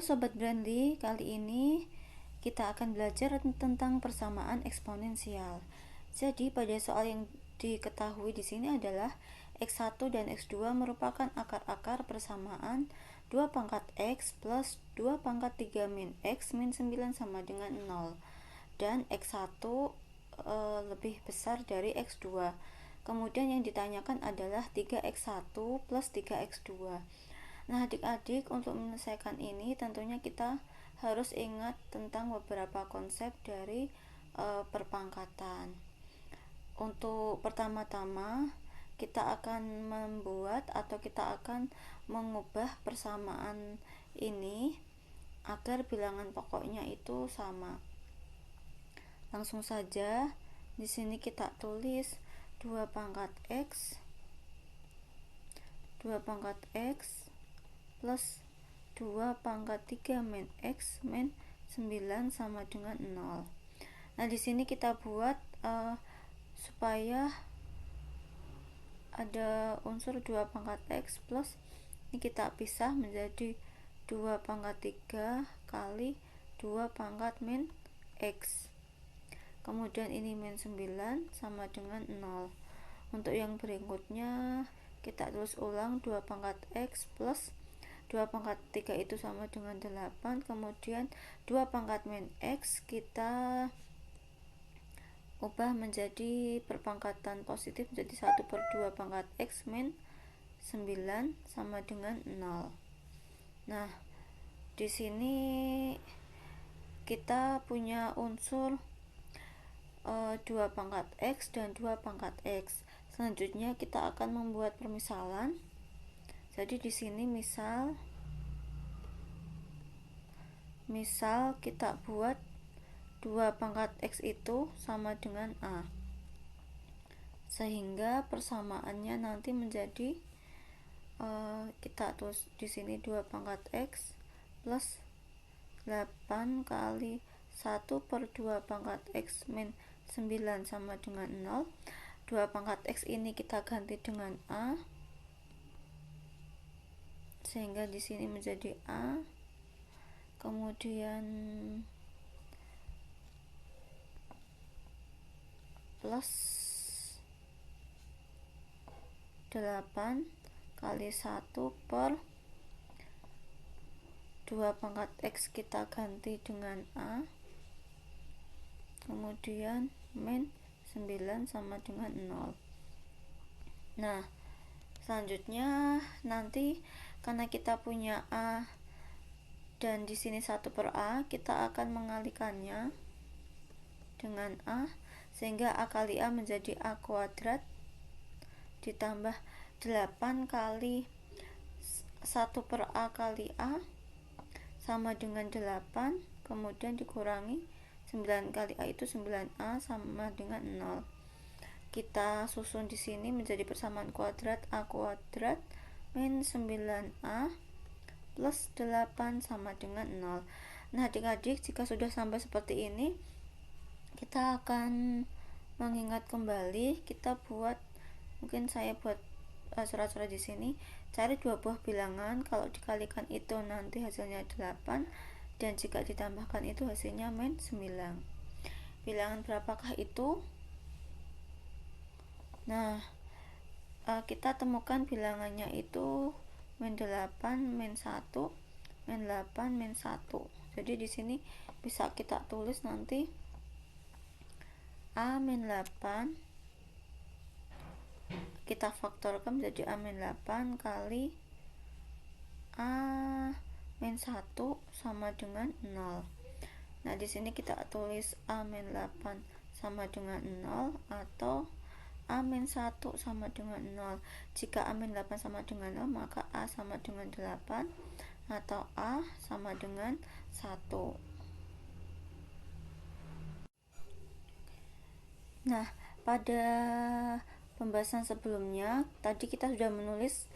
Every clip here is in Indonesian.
Sobat Brandly, kali ini kita akan belajar tentang persamaan eksponensial. Jadi pada soal yang diketahui di sini adalah X1 dan X2 merupakan akar-akar persamaan 2 pangkat X plus 2 pangkat 3 min X min 9 sama dengan 0. Dan X1 lebih besar dari X2. Kemudian yang ditanyakan adalah 3X1 plus 3X2. Nah, adik-adik, untuk menyelesaikan ini tentunya kita harus ingat tentang beberapa konsep dari perpangkatan. Untuk pertama-tama kita akan membuat atau kita akan mengubah persamaan ini agar bilangan pokoknya itu sama. Langsung saja di sini kita tulis 2 pangkat X plus 2 pangkat 3 min X min 9 sama dengan 0. Nah, di sini kita buat supaya ada unsur 2 pangkat X plus ini kita pisah menjadi 2 pangkat 3 kali 2 pangkat min X. Kemudian ini min 9 sama dengan 0. Untuk yang berikutnya kita tulis ulang 2 pangkat X plus 2 pangkat 3 itu sama dengan 8. Kemudian 2 pangkat min X kita ubah menjadi perpangkatan positif menjadi 1/2 pangkat X min 9 sama dengan 0. Nah, di sini kita punya unsur 2 pangkat X dan 2 pangkat X. Selanjutnya kita akan membuat permisalan. Jadi di sini misal kita buat 2 pangkat X itu sama dengan A. Sehingga persamaannya nanti menjadi kita tulis di sini 2 pangkat X plus 8 kali 1/2 pangkat X min 9 sama dengan 0. 2 pangkat X ini kita ganti dengan A, sehingga di sini menjadi A. Kemudian plus 8 kali 1/2 pangkat X kita ganti dengan A, kemudian min 9 sama dengan 0. Nah, selanjutnya nanti karena kita punya A dan di sini 1/A, kita akan mengalikannya dengan A sehingga A kali A menjadi A kuadrat ditambah 8 kali 1/A kali A sama dengan 8, kemudian dikurangi 9 kali A itu 9A sama dengan 0. Kita susun di sini menjadi persamaan kuadrat A kuadrat min 9A plus 8 sama dengan 0. Nah, adik-adik, jika sudah sampai seperti ini, kita akan mengingat kembali. Kita buat, mungkin saya buat surat-surat di sini. Cari 2 buah bilangan, kalau dikalikan itu nanti hasilnya 8 dan jika ditambahkan itu hasilnya min 9. Bilangan berapakah itu? Nah, kita temukan bilangannya itu min 8 min 1 min 8 min 1. Jadi di sini bisa kita tulis nanti A min 8 kita faktorkan menjadi A min 8 kali A min 1 sama dengan 0. Nah, di sini kita tulis A min 8 sama dengan 0 atau A min 1 sama dengan 0. Jika A min 8 sama dengan 0, maka A sama dengan 8 atau A sama dengan 1. Nah, pada pembahasan sebelumnya tadi kita sudah menulis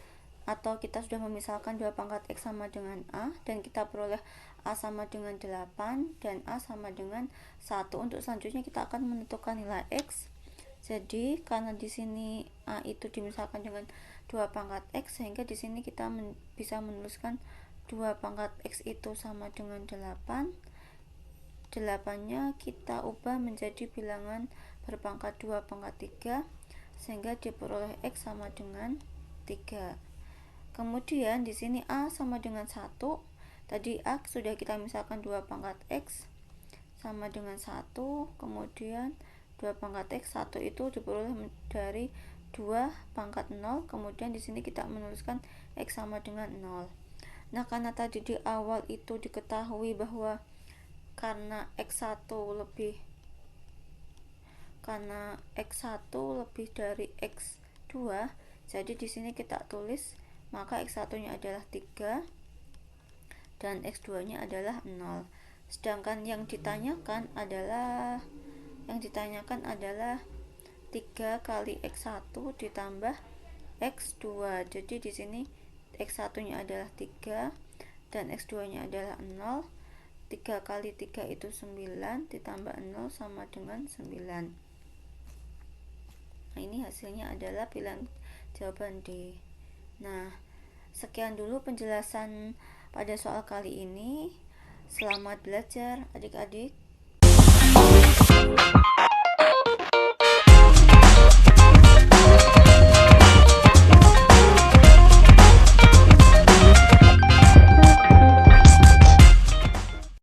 atau kita sudah memisalkan 2 pangkat X sama dengan A dan kita peroleh A sama dengan 8 dan A sama dengan 1. Untuk selanjutnya kita akan menentukan nilai X. Jadi karena di sini A itu dimisalkan dengan 2 pangkat X, sehingga di sini kita bisa menuliskan 2 pangkat X itu sama dengan 8, 8-nya kita ubah menjadi bilangan berpangkat 2 pangkat 3 sehingga diperoleh X sama dengan 3. Kemudian di sini A sama dengan 1. Tadi A sudah kita misalkan 2 pangkat X sama dengan 1, kemudian 2 pangkat X, 1 itu diperoleh dari 2 pangkat 0, kemudian di sini kita menuliskan X sama dengan 0. Nah, karena tadi di awal itu diketahui bahwa karena X1 lebih dari X2, jadi di sini kita tulis maka X1-nya adalah 3 dan X2-nya adalah 0. Sedangkan yang ditanyakan adalah 3 kali X1 ditambah X2. Jadi di sini X1-nya adalah 3 dan X2-nya adalah 0. 3 kali 3 itu 9 ditambah 0 sama dengan 9. Nah, ini hasilnya adalah pilihan jawaban D. Nah, sekian dulu penjelasan pada soal kali ini. Selamat belajar adik-adik.